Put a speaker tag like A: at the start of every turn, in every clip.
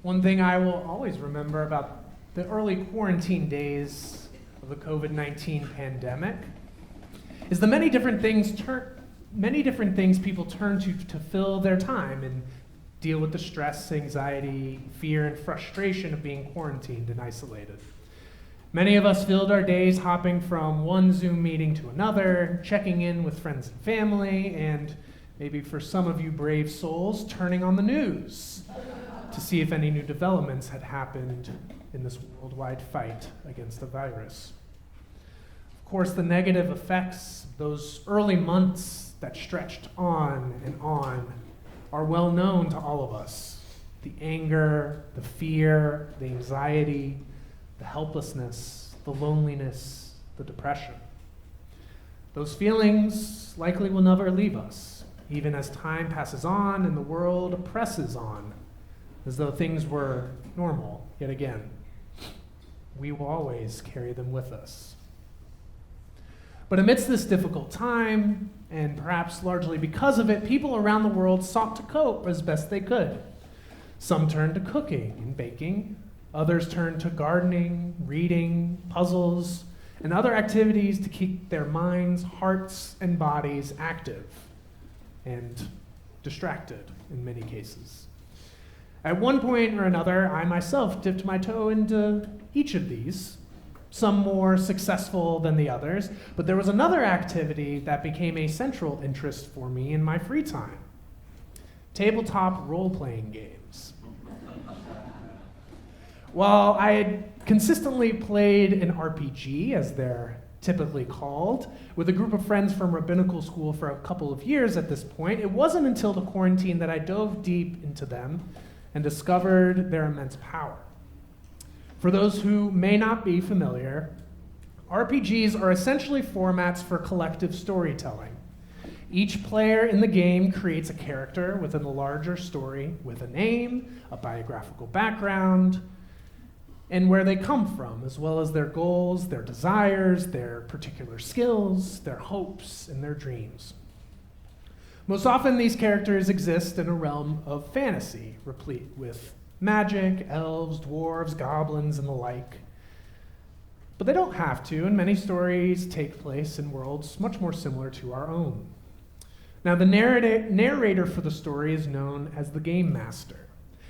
A: One thing I will always remember about the early quarantine days of the COVID-19 pandemic is the many different things people turn to fill their time and deal with the stress, anxiety, fear, and frustration of being quarantined and isolated. Many of us filled our days hopping from one Zoom meeting to another, checking in with friends and family, and maybe for some of you brave souls, turning on the news to see if any new developments had happened in this worldwide fight against the virus. Of course, the negative effects of those early months that stretched on and on are well known to all of us. The anger, the fear, the anxiety, the helplessness, the loneliness, the depression. Those feelings likely will never leave us, even as time passes on and the world presses on, as though things were normal yet again. We will always carry them with us. But amidst this difficult time, and perhaps largely because of it, people around the world sought to cope as best they could. Some turned to cooking and baking. Others turned to gardening, reading, puzzles, and other activities to keep their minds, hearts, and bodies active and distracted in many cases. At one point or another, I myself dipped my toe into each of these, some more successful than the others, but there was another activity that became a central interest for me in my free time: tabletop role-playing games. While I had consistently played an RPG, as they're typically called, with a group of friends from rabbinical school for a couple of years at this point, it wasn't until the quarantine that I dove deep into them and discovered their immense power. For those who may not be familiar, RPGs are essentially formats for collective storytelling. Each player in the game creates a character within a larger story with a name, a biographical background, and where they come from, as well as their goals, their desires, their particular skills, their hopes, and their dreams. Most often, these characters exist in a realm of fantasy, replete with magic, elves, dwarves, goblins, and the like. But they don't have to, and many stories take place in worlds much more similar to our own. Now, the narrator for the story is known as the game master.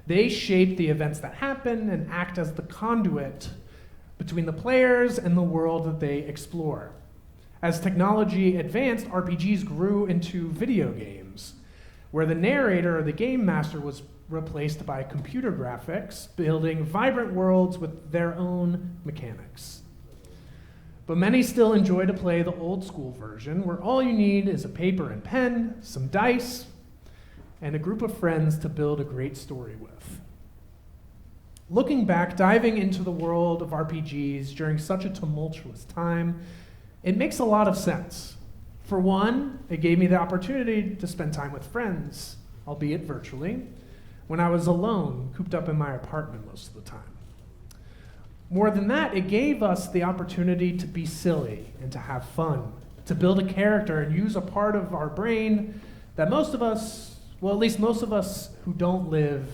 A: They shape the events that happen and act as the conduit between the players and the world that they explore. As technology advanced, RPGs grew into video games, where the narrator or the game master was replaced by computer graphics, building vibrant worlds with their own mechanics. But many still enjoy to play the old school version, where all you need is a paper and pen, some dice, and a group of friends to build a great story with. Looking back, diving into the world of RPGs during such a tumultuous time, it makes a lot of sense. For one, it gave me the opportunity to spend time with friends, albeit virtually, when I was alone, cooped up in my apartment most of the time. More than that, it gave us the opportunity to be silly and to have fun, to build a character and use a part of our brain that most of us, well, at least most of us who don't live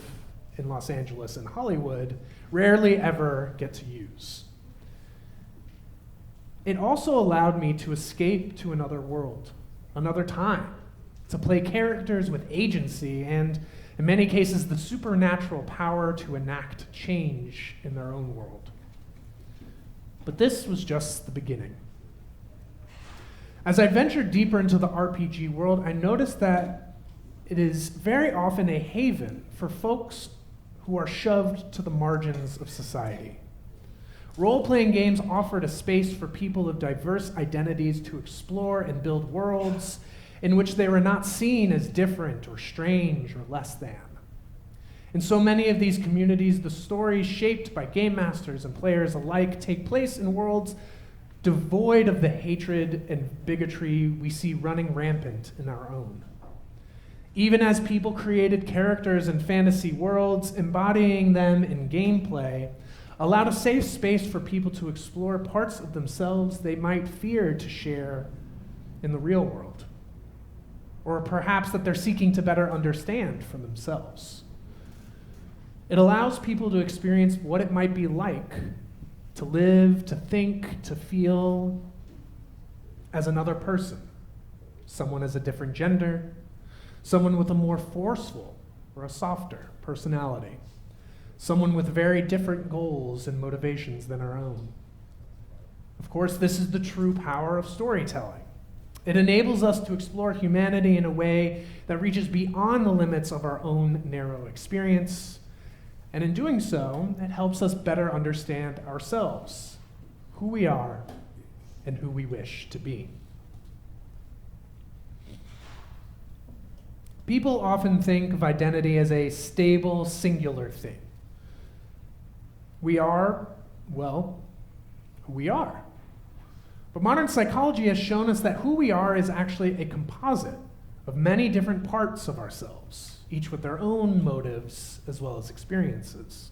A: in Los Angeles and Hollywood, rarely ever get to use. It also allowed me to escape to another world, another time, to play characters with agency and, in many cases, the supernatural power to enact change in their own world. But this was just the beginning. As I ventured deeper into the RPG world, I noticed that it is very often a haven for folks who are shoved to the margins of society. Role-playing games offered a space for people of diverse identities to explore and build worlds in which they were not seen as different or strange or less than. In so many of these communities, the stories shaped by game masters and players alike take place in worlds devoid of the hatred and bigotry we see running rampant in our own. Even as people created characters in fantasy worlds, embodying them in gameplay allowed a safe space for people to explore parts of themselves they might fear to share in the real world, or perhaps that they're seeking to better understand for themselves. It allows people to experience what it might be like to live, to think, to feel as another person, someone as a different gender, someone with a more forceful or a softer personality, someone with very different goals and motivations than our own. Of course, this is the true power of storytelling. It enables us to explore humanity in a way that reaches beyond the limits of our own narrow experience. And in doing so, it helps us better understand ourselves, who we are, and who we wish to be. People often think of identity as a stable, singular thing. We are, well, who we are. But modern psychology has shown us that who we are is actually a composite of many different parts of ourselves, each with their own motives as well as experiences.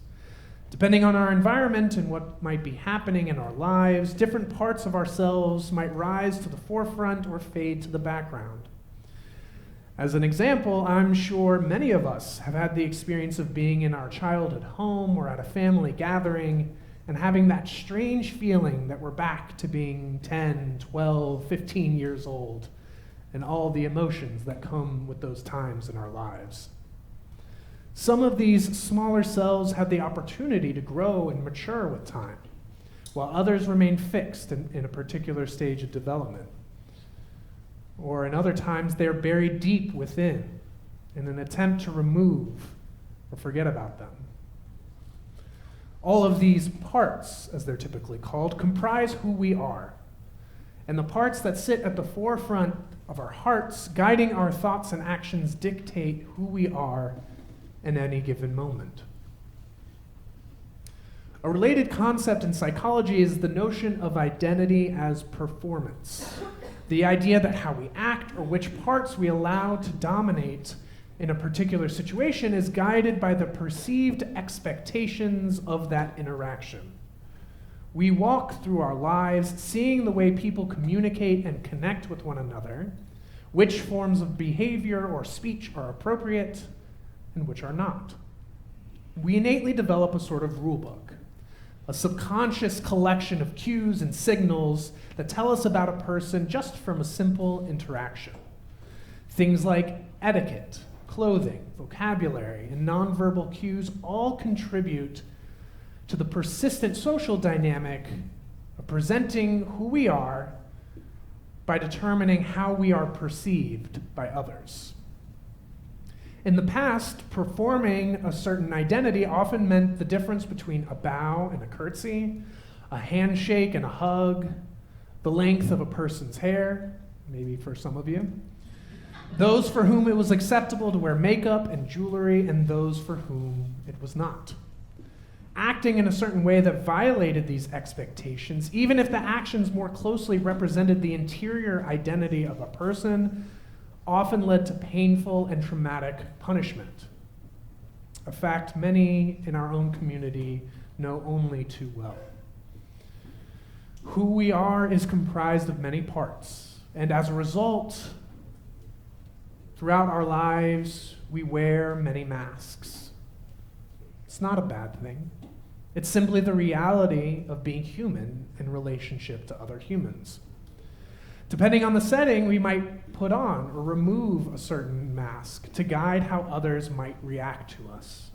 A: Depending on our environment and what might be happening in our lives, different parts of ourselves might rise to the forefront or fade to the background. As an example, I'm sure many of us have had the experience of being in our childhood home or at a family gathering and having that strange feeling that we're back to being 10, 12, 15 years old, and all the emotions that come with those times in our lives. Some of these smaller selves have the opportunity to grow and mature with time, while others remain fixed in a particular stage of development. Or in other times, they're buried deep within in an attempt to remove or forget about them. All of these parts, as they're typically called, comprise who we are. And the parts that sit at the forefront of our hearts, guiding our thoughts and actions, dictate who we are in any given moment. A related concept in psychology is the notion of identity as performance. The idea that how we act or which parts we allow to dominate in a particular situation is guided by the perceived expectations of that interaction. We walk through our lives seeing the way people communicate and connect with one another, which forms of behavior or speech are appropriate and which are not. We innately develop a sort of rule book, a subconscious collection of cues and signals that tell us about a person just from a simple interaction. Things like etiquette, clothing, vocabulary, and nonverbal cues all contribute to the persistent social dynamic of presenting who we are by determining how we are perceived by others. In the past, performing a certain identity often meant the difference between a bow and a curtsy, a handshake and a hug, the length of a person's hair, maybe for some of you, those for whom it was acceptable to wear makeup and jewelry, and those for whom it was not. Acting in a certain way that violated these expectations, even if the actions more closely represented the interior identity of a person, often led to painful and traumatic punishment. A fact many in our own community know only too well. Who we are is comprised of many parts, and as a result, throughout our lives, we wear many masks. It's not a bad thing. It's simply the reality of being human in relationship to other humans. Depending on the setting, we might put on or remove a certain mask to guide how others might react to us.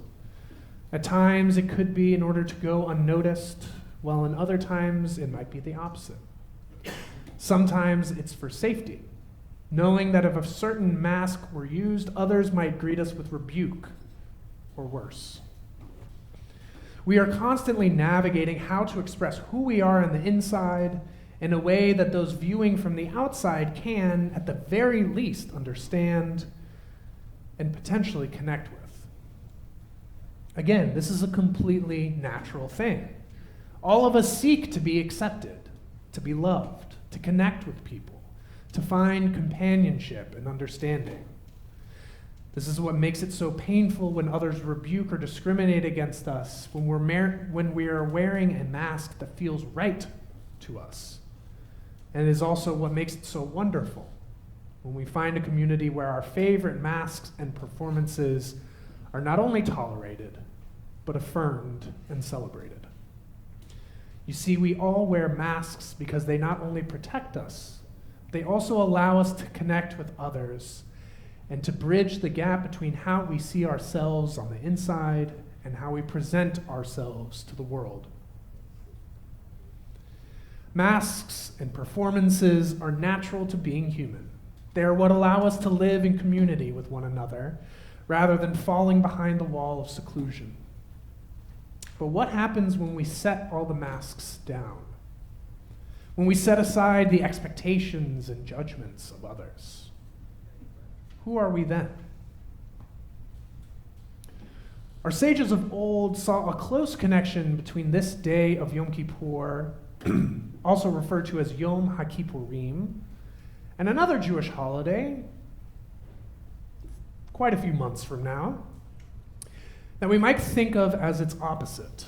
A: At times, it could be in order to go unnoticed, while in other times, it might be the opposite. Sometimes it's for safety, knowing that if a certain mask were used, others might greet us with rebuke or worse. We are constantly navigating how to express who we are on the inside in a way that those viewing from the outside can, at the very least, understand and potentially connect with. Again, this is a completely natural thing. All of us seek to be accepted, to be loved, to connect with people, to find companionship and understanding. This is what makes it so painful when others rebuke or discriminate against us, when we are wearing a mask that feels right to us. And it is also what makes it so wonderful when we find a community where our favorite masks and performances are not only tolerated, but affirmed and celebrated. You see, we all wear masks because they not only protect us, they also allow us to connect with others and to bridge the gap between how we see ourselves on the inside and how we present ourselves to the world. Masks and performances are natural to being human. They are what allow us to live in community with one another rather than falling behind the wall of seclusion. But what happens when we set all the masks down? When we set aside the expectations and judgments of others? Who are we then? Our sages of old saw a close connection between this day of Yom Kippur, also referred to as Yom HaKippurim, and another Jewish holiday, quite a few months from now, that we might think of as its opposite,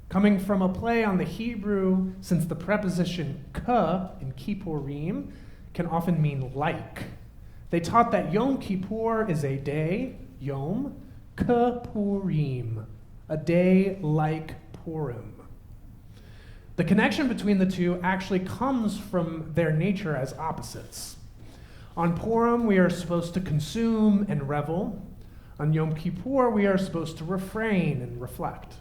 A: coming from a play on the Hebrew, since the preposition ka in Kippurim can often mean like. They taught that Yom Kippur is a day, Yom Kippurim, a day like Purim. The connection between the two actually comes from their nature as opposites. On Purim, we are supposed to consume and revel. On Yom Kippur, we are supposed to refrain and reflect.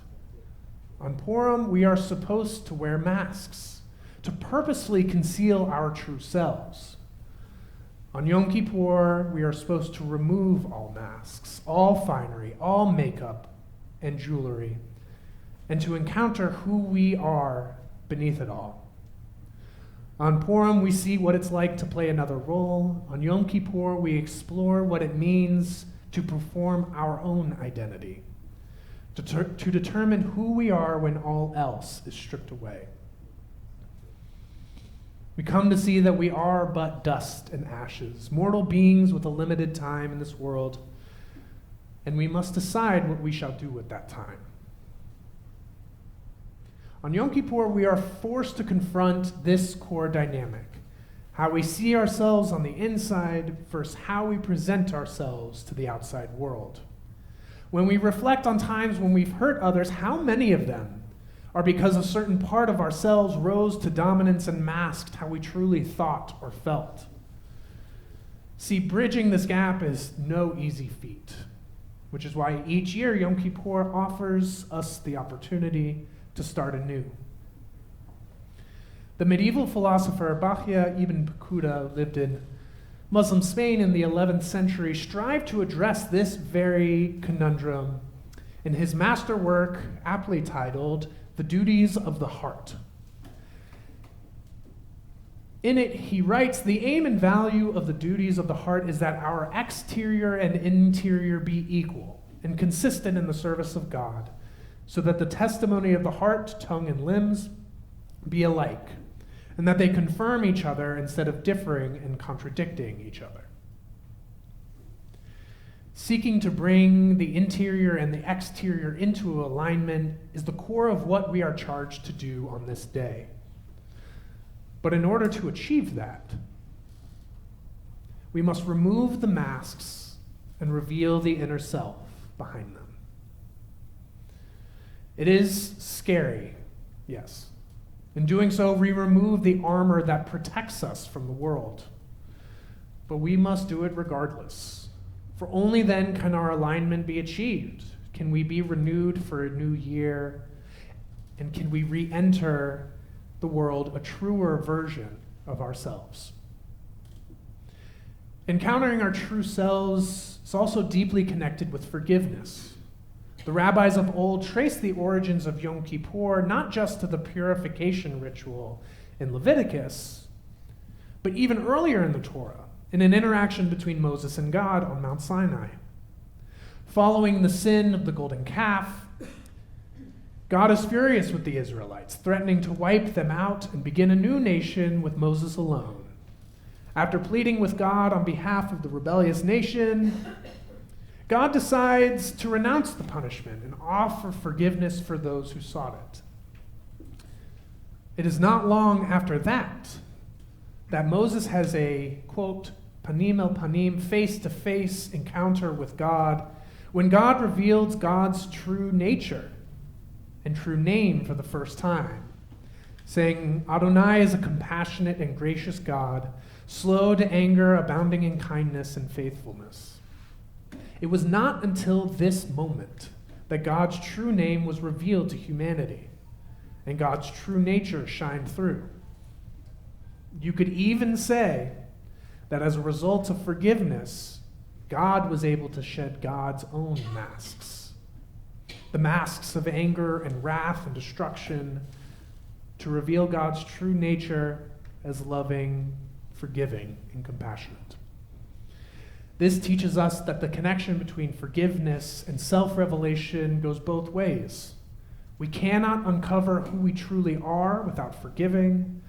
A: On Purim, we are supposed to wear masks, to purposely conceal our true selves. On Yom Kippur, we are supposed to remove all masks, all finery, all makeup and jewelry, and to encounter who we are beneath it all. On Purim, we see what it's like to play another role. On Yom Kippur, we explore what it means to perform our own identity, to determine who we are when all else is stripped away. We come to see that we are but dust and ashes, mortal beings with a limited time in this world, and we must decide what we shall do with that time. On Yom Kippur, we are forced to confront this core dynamic, how we see ourselves on the inside versus how we present ourselves to the outside world. When we reflect on times when we've hurt others, how many of them are because a certain part of ourselves rose to dominance and masked how we truly thought or felt? See, bridging this gap is no easy feat, which is why each year Yom Kippur offers us the opportunity to start anew. The medieval philosopher Bahya ibn Bakuda lived in Muslim Spain in the 11th century, strived to address this very conundrum in his masterwork aptly titled The Duties of the Heart. In it, he writes, "The aim and value of the duties of the heart is that our exterior and interior be equal and consistent in the service of God, so that the testimony of the heart, tongue, and limbs be alike, and that they confirm each other instead of differing and contradicting each other." Seeking to bring the interior and the exterior into alignment is the core of what we are charged to do on this day. But in order to achieve that, we must remove the masks and reveal the inner self behind them. It is scary, yes. In doing so, we remove the armor that protects us from the world. But we must do it regardless, for only then can our alignment be achieved. Can we be renewed for a new year? And can we re-enter the world a truer version of ourselves? Encountering our true selves is also deeply connected with forgiveness. The rabbis of old traced the origins of Yom Kippur not just to the purification ritual in Leviticus, but even earlier in the Torah, in an interaction between Moses and God on Mount Sinai. Following the sin of the golden calf, God is furious with the Israelites, threatening to wipe them out and begin a new nation with Moses alone. After pleading with God on behalf of the rebellious nation, God decides to renounce the punishment and offer forgiveness for those who sought it. It is not long after that Moses has a, quote, panim el panim, face-to-face encounter with God, when God reveals God's true nature and true name for the first time, saying, Adonai is a compassionate and gracious God, slow to anger, abounding in kindness and faithfulness. It was not until this moment that God's true name was revealed to humanity, and God's true nature shined through. You could even say that as a result of forgiveness, God was able to shed God's own masks, the masks of anger and wrath and destruction, to reveal God's true nature as loving, forgiving, and compassionate. This teaches us that the connection between forgiveness and self-revelation goes both ways. We cannot uncover who we truly are without forgiving,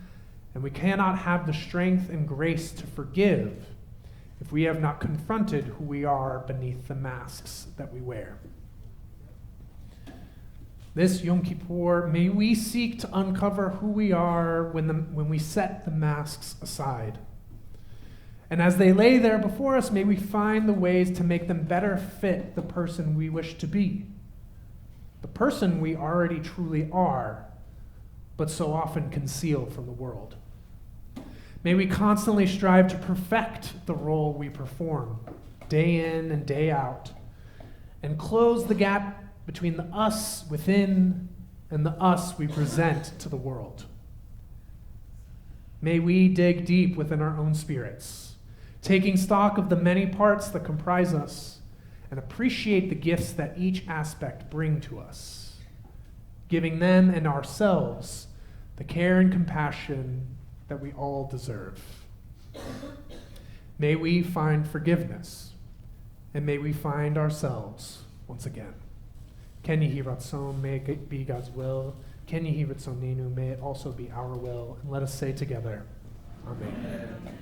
A: and we cannot have the strength and grace to forgive if we have not confronted who we are beneath the masks that we wear. This Yom Kippur, may we seek to uncover who we are when we set the masks aside. And as they lay there before us, may we find the ways to make them better fit the person we wish to be, the person we already truly are, but so often conceal from the world. May we constantly strive to perfect the role we perform, day in and day out, and close the gap between the us within and the us we present to the world. May we dig deep within our own spirits, taking stock of the many parts that comprise us, and appreciate the gifts that each aspect bring to us, giving them and ourselves the care and compassion that we all deserve. May we find forgiveness, and may we find ourselves once again. Ken Yehi Ratzon, may it be God's will. Ken Yehi Ratzonenu, may it also be our will. And let us say together, Amen.